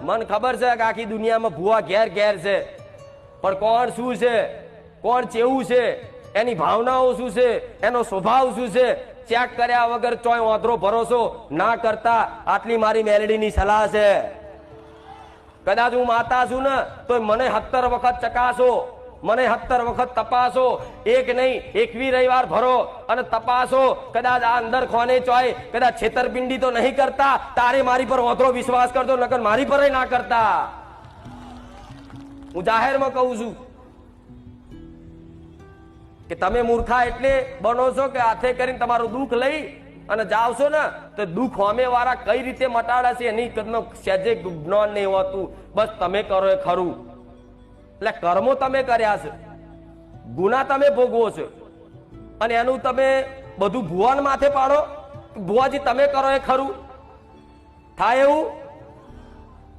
મને ખબર છે કે આખી દુનિયામાં ભૂવા ઘેર ઘેર છે, પણ કોણ શું છે, કોણ ચેવું છે, એની ભાવનાઓ શું છે, એનો સ્વભાવ શું છે, ચેક કર્યા વગર ચોય વાંધરો ભરોસો ના કરતા. આટલી મારી મેલડીની સલાહ છે. કદાચ હું માતા છું ને તો મને 17 વખત ચકાસો, મને 17 વખત તપાસો, એક નહીં 21 રવિવાર ભરો અને તપાસો. કદાચ આ અંદર ખોને ચોય કદાચ છેતરપિંડી તો નહીં કરતા, તારે મારી પર વાંધરો વિશ્વાસ કરતો, નકર મારી પર ના કરતા. હું જાહેરમાં કહું છું કે તમે મૂર્ખા એટલે બનો છો કે હાથે કરીને તમારું દુઃખ લઈ અને જાવશો ને તો દુઃખ હોમે વાળા કઈ રીતે મટાડે છે એની સહેજે જ્ઞાન નહીં હોતું. બસ તમે કરો એ ખરું, એટલે કર્મો તમે કર્યા છે, ગુના તમે ભોગવો છો અને એનું તમે બધું ભુવન માથે પાડો. ભુવાજી તમે કરો એ ખરું થાય એવું?